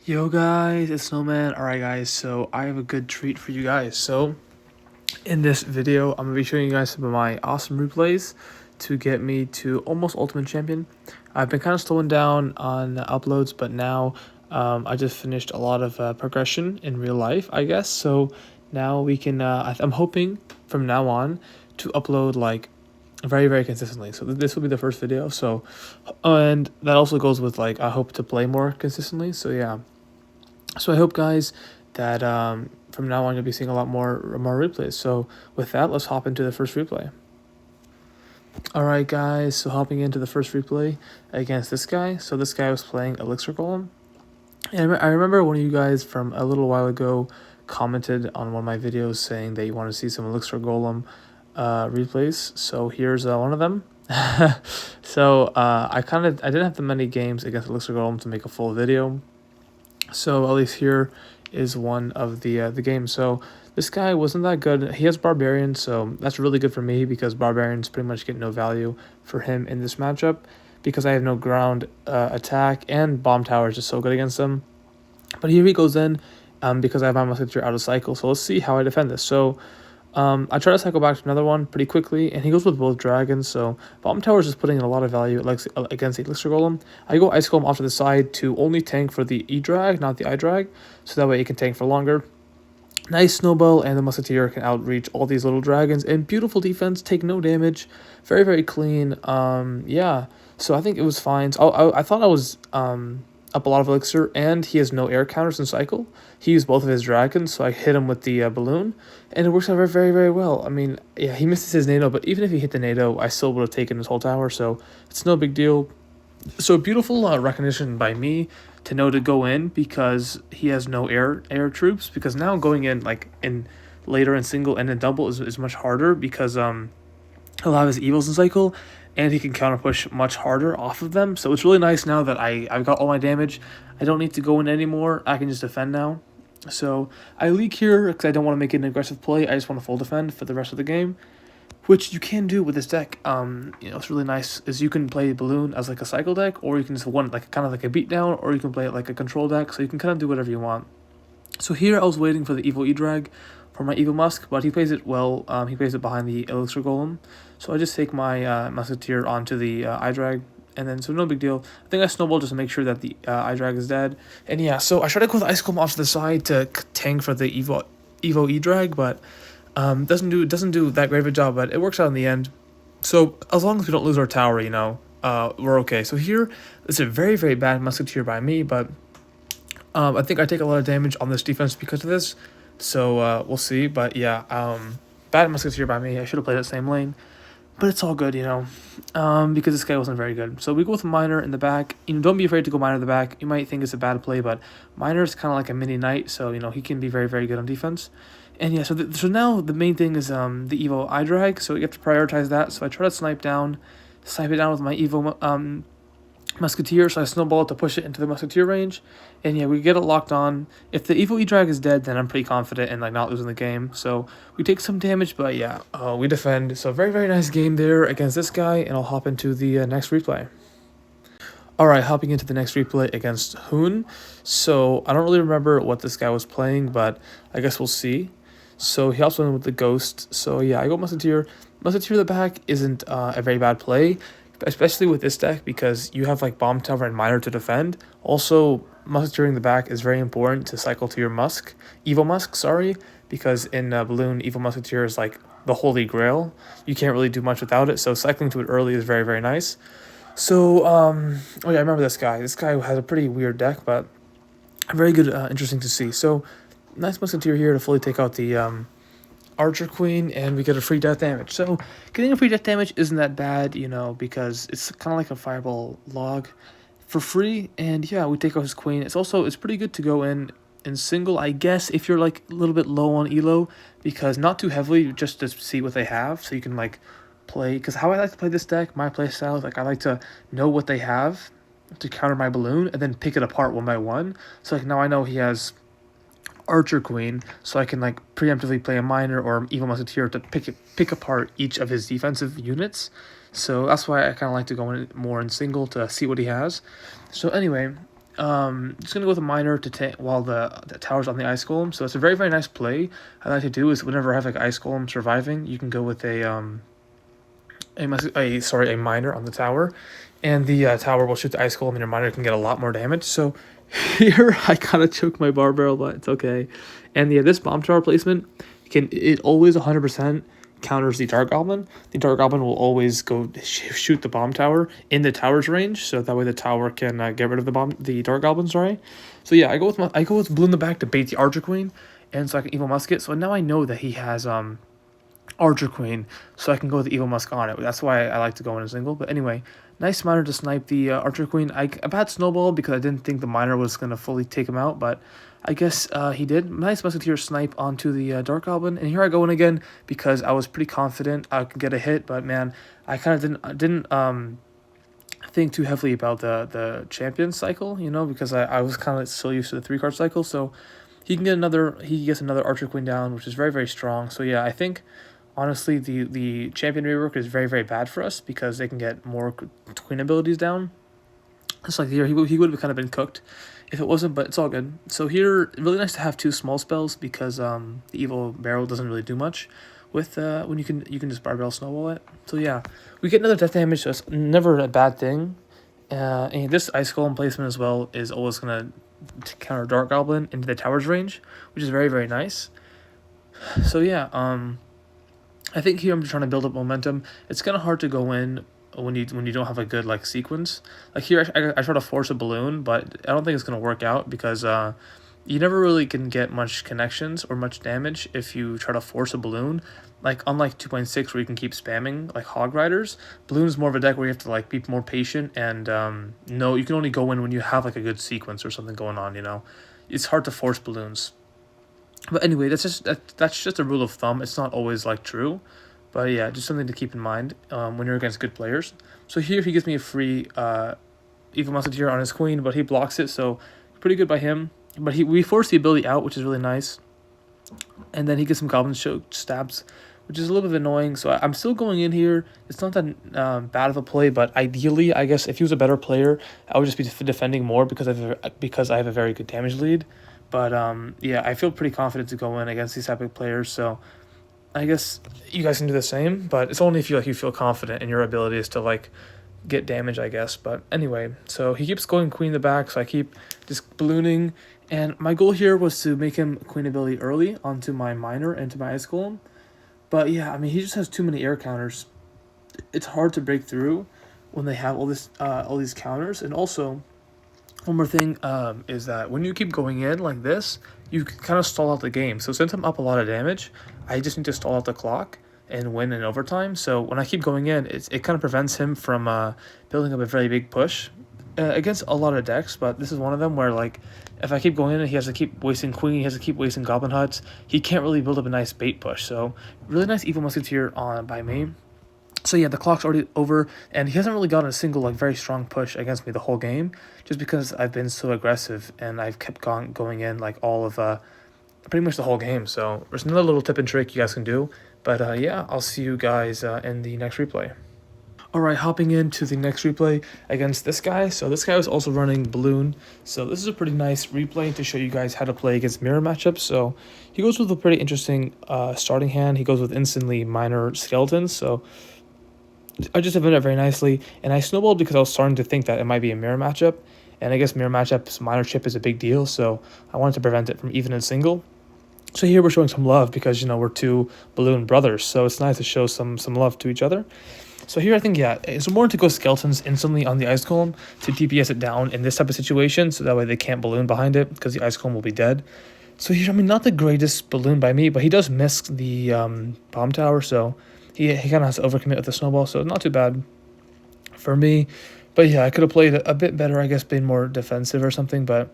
Yo guys, it's Snowman. Alright guys, so I have a good treat for you guys. So in this video, I'm going to be showing you guys some of my awesome replays to get me to almost Ultimate Champion. I've been kind of slowing down on uploads, but now I just finished a lot of progression in real life, I guess. So now we can, I'm hoping from now on to upload like very consistently. So this will be the first video. So, and that also goes with like, I hope to play more consistently. So yeah. So I hope, guys, that from now on you'll be seeing a lot more replays. So with that, let's hop into the first replay. All right, guys. So hopping into the first replay against this guy. So this guy was playing Elixir Golem, and I remember one of you guys from a little while ago commented on one of my videos saying that you want to see some Elixir Golem replays. So here's one of them. So I didn't have that many games against Elixir Golem to make a full video. So at least here is one of the games. So this guy wasn't that good. He has Barbarian, so that's really good for me because Barbarians pretty much get no value for him in this matchup because I have no ground attack and Bomb Tower is just so good against him. But here he goes in because I have my Musketeer out of cycle. So let's see how I defend this. So I try to cycle back to another one pretty quickly, and he goes with both dragons, so Bomb Tower is just putting in a lot of value against the Elixir Golem. I go Ice Golem off to the side to only tank for the E-Drag, not the I-Drag, so that way it can tank for longer. Nice Snowball, and the Musketeer can outreach all these little dragons, and beautiful defense, take no damage, very clean. Yeah, so I think it was fine. So I thought I was up a lot of elixir, and he has no air counters in cycle. He used both of his dragons, so I hit him with the balloon, and it works out very well. I mean, yeah, he misses his NATO, but even if he hit the NATO, I still would have taken his whole tower, so it's no big deal. So beautiful recognition by me to know to go in because he has no air troops, because now going in like in later in single and in double is much harder because he'll have his evils in cycle, and he can counter push much harder off of them. So it's really nice now that I've got all my damage. I don't need to go in anymore. I can just defend now. So I leak here because I don't want to make it an aggressive play. I just want to full defend for the rest of the game, which you can do with this deck. It's really nice is you can play Balloon as like a cycle deck, or you can just like kind of like a beatdown, or you can play it like a control deck. So you can kind of do whatever you want. So here I was waiting for the Evil E-Drag for my Evil Musk, but he plays it well. He plays it behind the Elixir Golem. So I just take my Musketeer onto the I-Drag, and then so no big deal. I think I snowball just to make sure that the I-Drag is dead. And yeah, so I tried to go with Ice Golem off to the side to tank for the Evo E-Drag, but doesn't do that great of a job, but it works out in the end. So as long as we don't lose our tower, we're okay. So here, it's a very bad Musketeer by me, but I think I take a lot of damage on this defense because of this, so we'll see. But yeah, bad Musketeer by me. I should have played that same lane, but it's all good, because this guy wasn't very good. So we go with Miner in the back. Don't be afraid to go Miner in the back. You might think it's a bad play, but Miner is kind of like a mini knight, so he can be very good on defense. And yeah, so now the main thing is the Evo I-Drag, so you have to prioritize that. So I try to snipe it down with my Evo Musketeer, so I snowball it to push it into the Musketeer range, and yeah, we get it locked on. If the Evo E-Drag is dead, then I'm pretty confident in like not losing the game. So we take some damage, but yeah, we defend. So very nice game there against this guy, and I'll hop into the next replay. Alright, hopping into the next replay against Hoon. So I don't really remember what this guy was playing, but I guess we'll see. So he also went with the Ghost. So yeah, I go Musketeer. Musketeer in the back isn't a very bad play, especially with this deck because you have like Bomb Tower and Miner to defend. Also, Musketeer in the back is very important to cycle to your Evo Musk, sorry, because in Balloon, Evo Musketeer is like the holy grail. You can't really do much without it, so cycling to it early is very nice. So, oh yeah, I remember this guy. This guy has a pretty weird deck, but very good, interesting to see. So, nice Musketeer here to fully take out the Archer Queen, and we get a free death damage. So getting a free death damage isn't that bad, because it's kind of like a fireball log for free. And yeah, we take out his queen. It's pretty good to go in single, I guess, if you're like a little bit low on elo, because not too heavily, just to see what they have, so you can like play. Because how I like to play this deck, my play style is like I like to know what they have to counter my Balloon, and then pick it apart one by one. So like now I know he has Archer Queen, so I can like preemptively play a Miner or Evil Musketeer to pick apart each of his defensive units. So that's why I kind of like to go in more in single to see what he has. So anyway, Just gonna go with a miner to tank while the tower's on the ice golem. So it's a very very nice play. I like to do is whenever I have like ice golem surviving, you can go with a miner on the tower, and the tower will shoot the ice golem, and your miner can get a lot more damage. So here I kind of choked my bar barrel, but it's okay. And yeah, this bomb tower placement it always 100% counters the Dark Goblin. The Dark Goblin will always go shoot the bomb tower in the tower's range, so that way the tower can get rid of the Dark Goblin. Sorry. So yeah, I go with Blue in the back to bait the Archer Queen, and so I can Evil Musket. So now I know that he has Archer Queen, so I can go with the Evil Musk on it. That's why I like to go in a single. But anyway, nice miner to snipe the Archer Queen. I had Snowball because I didn't think the miner was going to fully take him out, but I guess he did. Nice Musketeer snipe onto the Dark Goblin. And here I go in again because I was pretty confident I could get a hit, but man, I kind of didn't think too heavily about the champion cycle, you know, because I was kind of so used to the 3-card cycle. So he gets another Archer Queen down, which is very, very strong. So yeah, I think honestly, the champion rework is very, very bad for us because they can get more queen abilities down. Just like here, he would have kind of been cooked if it wasn't, but it's all good. So here, really nice to have 2 small spells because the evil barrel doesn't really do much with when you can just barbell snowball it. So yeah, we get another death damage, so it's never a bad thing. And this ice golem placement as well is always gonna counter Dark Goblin into the tower's range, which is very, very nice. So yeah, I think here I'm trying to build up momentum. It's kind of hard to go in when you don't have a good like sequence. Like here, I try to force a balloon, but I don't think it's gonna work out because you never really can get much connections or much damage if you try to force a balloon. Like unlike 2.6 where you can keep spamming like Hog Riders, Balloon is more of a deck where you have to like be more patient and no, you can only go in when you have like a good sequence or something going on. You know, it's hard to force balloons. But anyway, that's just a rule of thumb. It's not always like true, but yeah, just something to keep in mind when you're against good players. So here he gives me a free Evil Musketeer on his queen, but he blocks it, so pretty good by him. But we force the ability out, which is really nice. And then he gets some Goblin Choke stabs, which is a little bit annoying. So I'm still going in here. It's not that bad of a play, but ideally, I guess if he was a better player, I would just be defending more because I have a very good damage lead. But yeah, I feel pretty confident to go in against these epic players. So I guess you guys can do the same, but it's only if you feel confident in your abilities to like get damage, I guess. But anyway, so he keeps going queen in the back, so I keep just ballooning. And my goal here was to make him queen ability early onto my miner and to my ice golem. But yeah, I mean, he just has too many air counters. It's hard to break through when they have all these counters. And also, one more thing is that when you keep going in like this, you kind of stall out the game. So since I'm up a lot of damage, I just need to stall out the clock and win in overtime. So when I keep going in, it kind of prevents him from building up a very big push against a lot of decks. But this is one of them where like if I keep going in, he has to keep wasting queen, he has to keep wasting goblin huts. He can't really build up a nice bait push. So really nice Evil Musketeer on by me. So yeah, the clock's already over, and he hasn't really gotten a single like very strong push against me the whole game, just because I've been so aggressive and I've kept going in like all of pretty much the whole game. So there's another little tip and trick you guys can do. But yeah, I'll see you guys in the next replay. Alright, hopping into the next replay against this guy. So this guy was also running Balloon. So this is a pretty nice replay to show you guys how to play against mirror matchups. So he goes with a pretty interesting starting hand. He goes with instantly minor skeletons. So I just defended it very nicely. And I snowballed because I was starting to think that it might be a mirror matchup. And I guess mirror matchups, minor chip is a big deal. So I wanted to prevent it from even and single. So here we're showing some love because, you know, we're 2 Balloon brothers. So it's nice to show some love to each other. So here I think, yeah, it's important to go skeletons instantly on the ice golem to DPS it down in this type of situation, so that way they can't balloon behind it because the ice golem will be dead. So here, I mean, not the greatest balloon by me, but he does miss the bomb tower, so he kind of has to overcommit with the snowball, so not too bad for me. But yeah, I could have played a bit better, I guess, being more defensive or something, but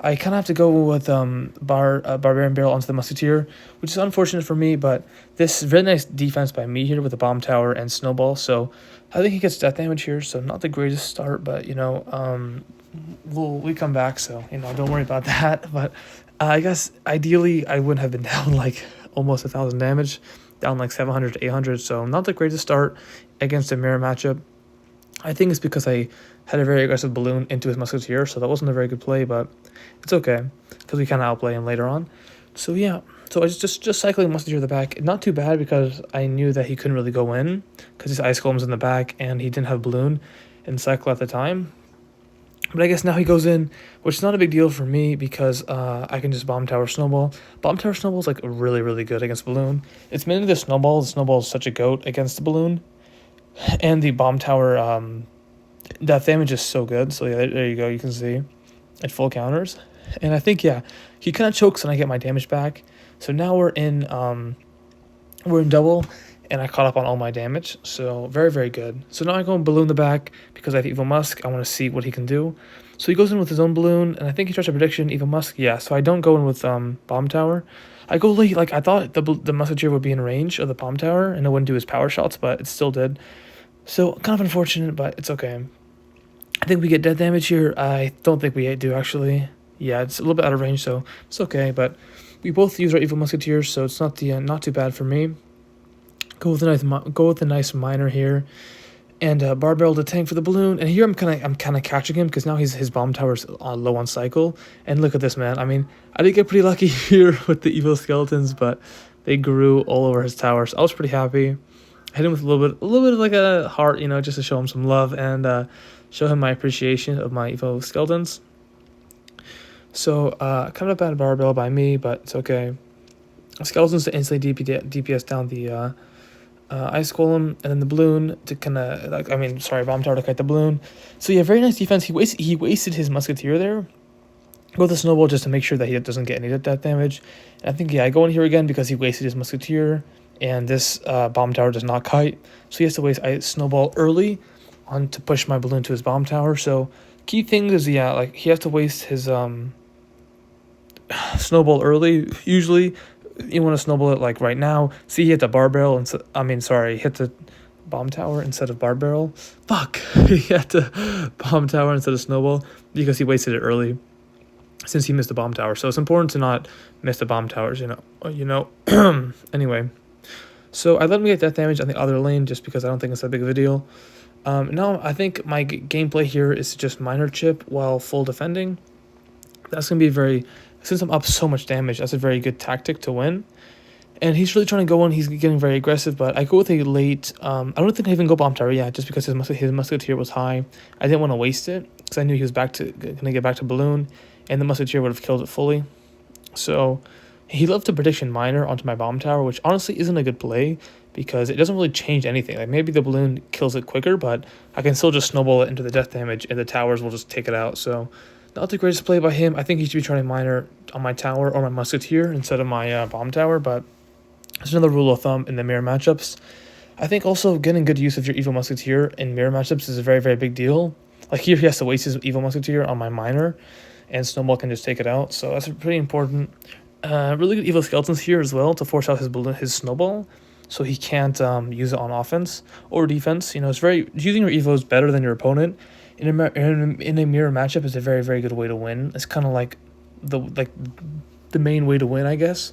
I kind of have to go with Barbarian Barrel onto the Musketeer, which is unfortunate for me, but this is really nice defense by me here with the Bomb Tower and Snowball, so I think he gets death damage here, so not the greatest start, but, you know, we come back, so, you know, don't worry about that, but I guess ideally I wouldn't have been down, like, almost 1,000 damage, down, like, 700 to 800, so not the greatest start against a mirror matchup. I think it's because I had a very aggressive balloon into his musketeer, so that wasn't a very good play, but it's okay because we kind of outplay him later on. So yeah, so I was just cycling musketeer in the back, not too bad because I knew that he couldn't really go in because his ice golem's in the back and he didn't have balloon in cycle at the time. But I guess now he goes in, which is not a big deal for me because I can just bomb tower snowball. Bomb tower snowball is like really, really good against balloon. It's mainly the snowball. The snowball is such a goat against the balloon. And the bomb tower, that damage is so good. So yeah, there you go. You can see at full counters. And I think, yeah, he kind of chokes and I get my damage back. So now we're in double. And I caught up on all my damage, so very, very good. So now I go and balloon the back because I have Evil Musk. I want to see what he can do. So he goes in with his own balloon, and I think he tries a prediction, Evil Musk. Yeah, so I don't go in with Bomb Tower. I go late, like I thought the Musketeer would be in range of the Bomb Tower, and it wouldn't do his power shots, but it still did. So kind of unfortunate, but it's okay. I think we get death damage here. I don't think we do, actually. Yeah, it's a little bit out of range, so it's okay, but we both use our Evil Musketeers, so it's not not too bad for me. Go with a nice miner here, and bar barrel to tank for the balloon. And here I'm kind of catching him because now his bomb tower's low on cycle. And look at this, man. I mean, I did get pretty lucky here with the evil skeletons, but they grew all over his tower. So I was pretty happy. I hit him with a little bit of like a heart, you know, just to show him some love and show him my appreciation of my evil skeletons. So kind of a bad bar barrel by me, but it's okay. Skeletons to instantly DPS down the ice golem, and then the balloon to kind of bomb tower to kite the balloon. So yeah, very nice defense. He wasted his musketeer there. Go with the snowball just to make sure that he doesn't get any death damage. And I think I go in here again because he wasted his musketeer, and this bomb tower does not kite, so he has to waste snowball early on to push my balloon to his bomb tower. So key thing is he has to waste his snowball early usually. You want to snowball it like right now. See, he hit the bar barrel hit the bomb tower instead of bar barrel. Fuck, he had the bomb tower instead of snowball because he wasted it early since he missed the bomb tower. So it's important to not miss the bomb towers, you know. Anyway, so I let him get death damage on the other lane just because I don't think it's that big of a deal. Now I think my gameplay here is to just miner chip while full defending. That's going to be since I'm up so much damage, that's a very good tactic to win. And he's really trying to go in. He's getting very aggressive, but I go with a late... I don't think I even go bomb tower, yeah, just because his musketeer was high. I didn't want to waste it because I knew he was going to get back to balloon, and the musketeer would have killed it fully. So he left a prediction miner onto my bomb tower, which honestly isn't a good play because it doesn't really change anything. Like maybe the balloon kills it quicker, but I can still just snowball it into the death damage, and the towers will just take it out. So... not the greatest play by him. I think he should be trying to miner on my tower or my musketeer instead of my bomb tower, but it's another rule of thumb in the mirror matchups. I think also getting good use of your evil musketeer in mirror matchups is a very, very big deal. Like here, he has to waste his evil musketeer on my miner, and snowball can just take it out. So that's pretty important. Really good evil skeletons here as well to force out his snowball, so he can't use it on offense or defense. You know, using your evo is better than your opponent. In a mirror matchup is a very, very good way to win. It's kind of like the main way to win, I guess.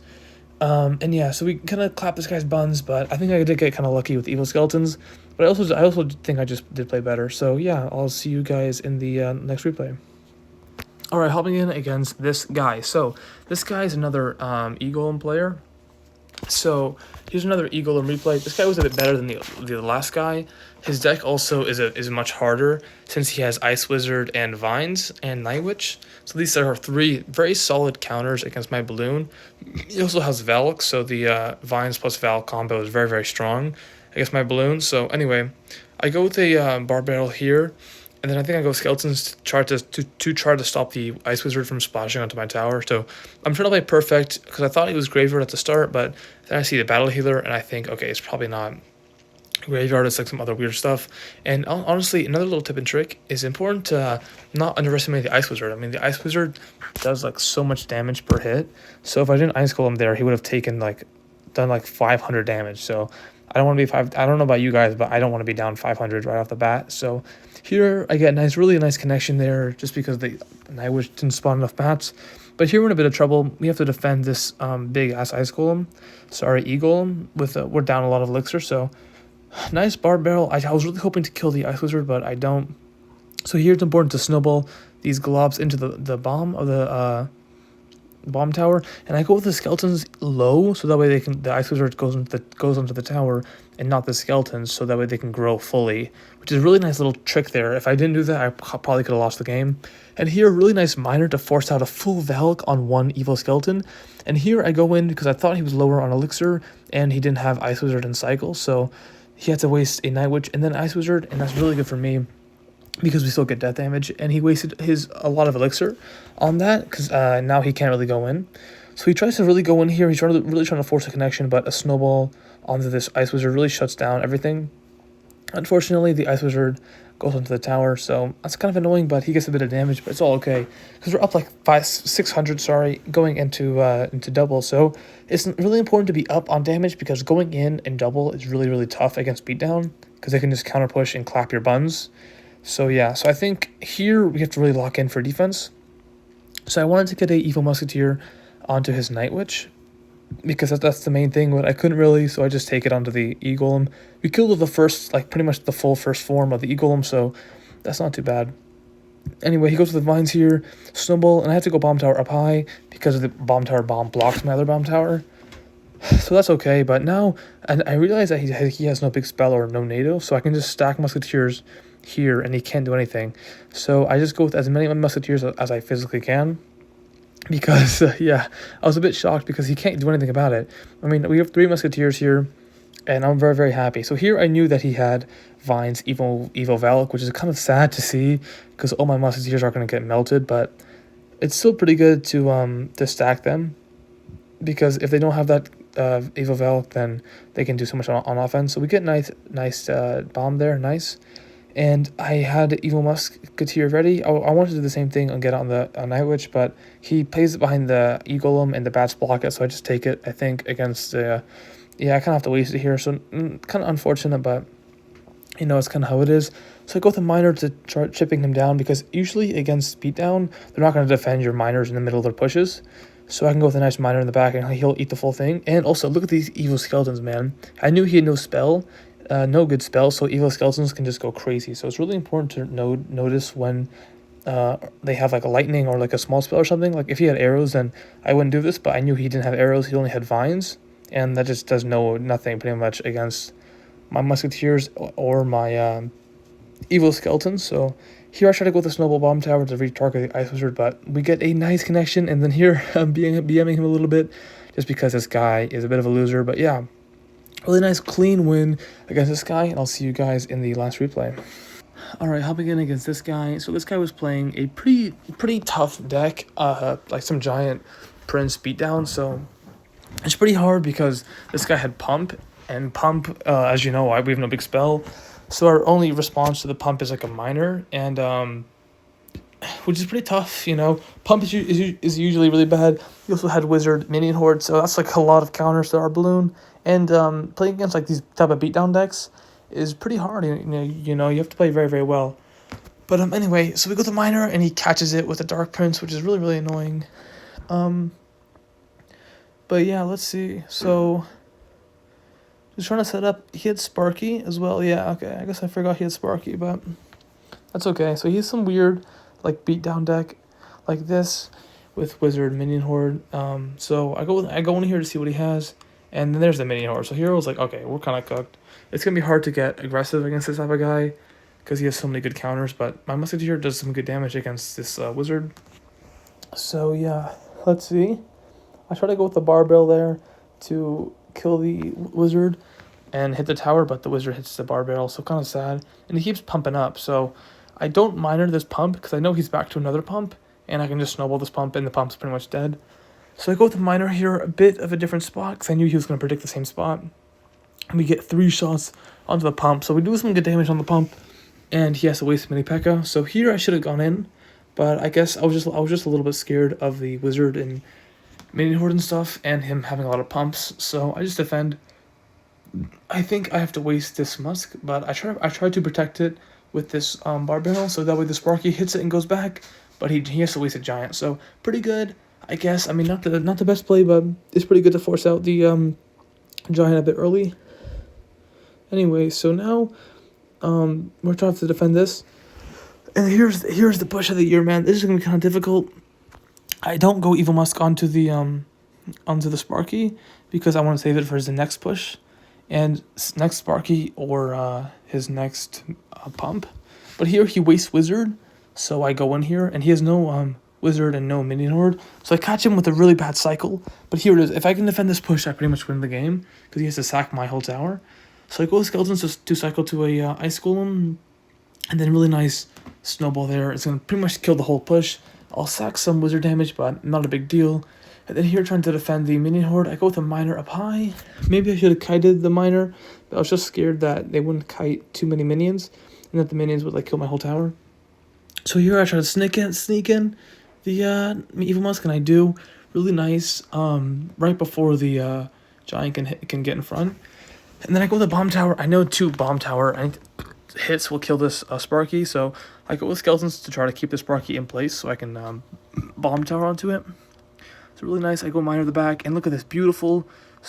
And yeah, so we kind of clap this guy's buns, but I think I did get kind of lucky with evil skeletons. But I also think I just did play better. So yeah, I'll see you guys in the next replay. All right, hopping in against this guy. So this guy is another E-Golem player. So here's another E-Golem replay. This guy was a bit better than the last guy. His deck also is much harder since he has Ice Wizard and Vines and Night Witch. So these are three very solid counters against my balloon. He also has Valk, so the Vines plus Valk combo is very, very strong against my balloon. So anyway, I go with a bar barrel here, and then I think I go skeletons to try to stop the Ice Wizard from splashing onto my tower. So I'm trying to play perfect because I thought he was Graveyard at the start, but then I see the Battle Healer and I think, okay, it's probably not Graveyard. It's like some other weird stuff. And honestly, another little tip and trick is important to not underestimate the Ice Wizard. I mean, the Ice Wizard does like so much damage per hit. So if I didn't Ice Golem there, he would have done like 500 damage. So I don't want to be I don't know about you guys, but I don't want to be down 500 right off the bat. So here I get really nice connection there just because the Night Witch didn't spawn enough bats. But here we're in a bit of trouble. We have to defend this big ass Ice Golem. Sorry, E-Golem. We're down a lot of elixir. So nice bar barrel. I was really hoping to kill the Ice Wizard, but I don't. So here it's important to snowball these globs into the bomb of the bomb tower, and I go with the skeletons low, so that way the ice wizard goes onto the tower and not the skeletons, so that way they can grow fully, which is a really nice little trick there. If I didn't do that, I probably could have lost the game. And here, really nice miner to force out a full Valk on one evil skeleton. And here I go in because I thought he was lower on elixir and he didn't have ice wizard and cycle, so he had to waste a night witch and then ice wizard, and that's really good for me because we still get death damage, and he wasted a lot of elixir on that because now he can't really go in. So he tries to really go in here. He's really trying to force a connection, but a snowball onto this ice wizard really shuts down everything. Unfortunately, the ice wizard goes onto the tower, so that's kind of annoying, but he gets a bit of damage, but it's all okay because we're up like 600, sorry, going into double. So it's really important to be up on damage because going in and double is really tough against beatdown because they can just counter push and clap your buns. So yeah, so I think here we have to really lock in for defense. So I wanted to get a Evil Musketeer onto his Night Witch, because that's the main thing, but I couldn't really, so I just take it onto the E-Golem. We killed the first, like pretty much the full first form of the E-Golem, so that's not too bad. Anyway, he goes to the vines here, snowball, and I have to go bomb tower up high because the bomb tower blocks my other bomb tower. So that's okay, but now I realize that he has no big spell or no NATO, so I can just stack Musketeers here and he can't do anything. So I just go with as many Musketeers as I physically can, because yeah, I was a bit shocked because he can't do anything about it. I mean, we have 3 Musketeers here, and I'm very happy. So here I knew that he had Vines Evil Valak, which is kind of sad to see because all my Musketeers are going to get melted, but it's still pretty good to stack them, because if they don't have that Evil Valak, then they can do so much on offense. So we get nice bomb there, nice. And I had Evil Musketeer ready. I wanted to do the same thing and get on the Night Witch, but he plays it behind the E-Golem and the bats block it, so I just take it, I think, against the... yeah, I kind of have to waste it here, so kind of unfortunate, but, you know, it's kind of how it is. So I go with the Miner to start chipping him down, because usually against beatdown, they're not going to defend your miners in the middle of their pushes. So I can go with a nice Miner in the back, and he'll eat the full thing. And also, look at these evil skeletons, man. I knew he had no spell. No good spell, so evil skeletons can just go crazy. So it's really important to notice when they have like a lightning or like a small spell or something. Like if he had arrows, then I wouldn't do this, but I knew he didn't have arrows. He only had vines, and that just does nothing pretty much against my Musketeers or my evil skeletons. So here I try to go with the Snowball Bomb Tower to retarget the Ice Wizard, but we get a nice connection, and then here I'm BMing him a little bit just because this guy is a bit of a loser. But yeah, really nice clean win against this guy, and I'll see you guys in the last replay. Alright, hopping in against this guy. So this guy was playing a pretty tough deck, like some giant Prince beatdown, so it's pretty hard because this guy had Pump, and Pump, as you know, we have no big spell, so our only response to the Pump is like a Miner, and which is pretty tough, you know. Pump is usually really bad. He also had Wizard Minion Horde, so that's like a lot of counters to our Balloon. And playing against like these type of beatdown decks is pretty hard. You know, you have to play very well. But anyway, so we go to Miner, and he catches it with a Dark Prince, which is really annoying. But yeah, let's see. So just trying to set up. He had Sparky as well. Yeah, okay. I guess I forgot he had Sparky, but that's okay. So he has some weird like beatdown deck like this with Wizard Minion Horde. So I go in here to see what he has. And then there's the Minion Horde. So here I was like, okay, we're kind of cooked. It's going to be hard to get aggressive against this type of guy because he has so many good counters. But my Musketeer does some good damage against this Wizard. So yeah, let's see. I try to go with the Barbell there to kill the Wizard and hit the tower, but the Wizard hits the Barbell, so kind of sad. And he keeps pumping up, so I don't Miner this Pump because I know he's back to another Pump, and I can just snowball this Pump, and the Pump's pretty much dead. So I go with the Miner here, a bit of a different spot, because I knew he was going to predict the same spot. And we get 3 shots onto the Pump, so we do some good damage on the Pump, and he has to waste Mini P.E.K.K.A. So here I should have gone in, but I guess I was just a little bit scared of the Wizard and Minion Horde and stuff, and him having a lot of pumps, so I just defend. I think I have to waste this Musk, but I try to protect it with this Barbell, so that way the Sparky hits it and goes back, but he has to waste a Giant, so pretty good. I guess, I mean, not the best play, but it's pretty good to force out the Giant a bit early. Anyway, so now we're trying to defend this. And here's the push of the year, man. This is gonna be kind of difficult. I don't go Evilusk onto the Sparky because I want to save it for his next push, and next Sparky or his next pump. But here he wastes Wizard, so I go in here, and he has no Wizard and no Minion Horde, so I catch him with a really bad cycle. But here it is. If I can defend this push, I pretty much win the game because he has to sack my whole tower. So I go with Skeletons just to cycle to a Ice Golem, and then really nice snowball there. It's gonna pretty much kill the whole push. I'll sack some wizard damage, but not a big deal. And then here, trying to defend the minion horde, I go with a miner up high. Maybe I should have kited the miner, but I was just scared that they wouldn't kite too many minions, and that the minions would like kill my whole tower. So here I try to sneak in the Evilusk, and I do really nice. Right before the giant can get in front, and then I go with the bomb tower. I know 2 bomb tower hits will kill this Sparky, so I go with Skeletons to try to keep the Sparky in place so I can bomb tower onto it. It's really nice. I go miner the back, and look at this beautiful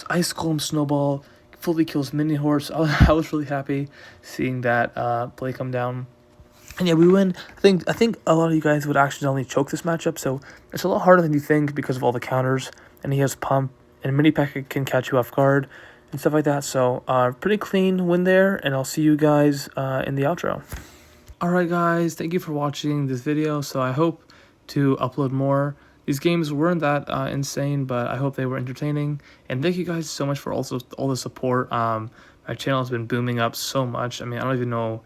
Ice Golem snowball. Fully kills Minion Horde, so I was really happy seeing that play come down. And yeah, we win. I think a lot of you guys would accidentally choke this matchup, so it's a lot harder than you think because of all the counters, and he has pump, and Mini P.E.K.K.A can catch you off guard, and stuff like that. So pretty clean win there, and I'll see you guys in the outro. Alright guys, thank you for watching this video. So I hope to upload more. These games weren't that insane, but I hope they were entertaining. And thank you guys so much for all the support. My channel has been booming up so much. I mean, I don't even know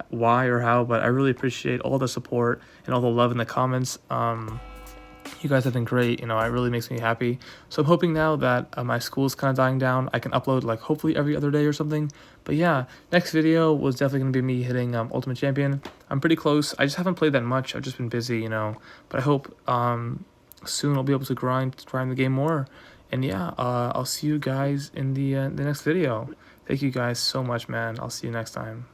why or how, but I really appreciate all the support and all the love in the comments. You guys have been great, it really makes me happy. So I'm hoping now that my school is kind of dying down, I can upload like hopefully every other day or something. But yeah, next video was definitely going to be me hitting Ultimate Champion. I'm pretty close. I just haven't played that much. I've just been busy, but I hope soon I'll be able to grind the game more. And yeah, I'll see you guys in the next video. Thank you guys so much, man. I'll see you next time.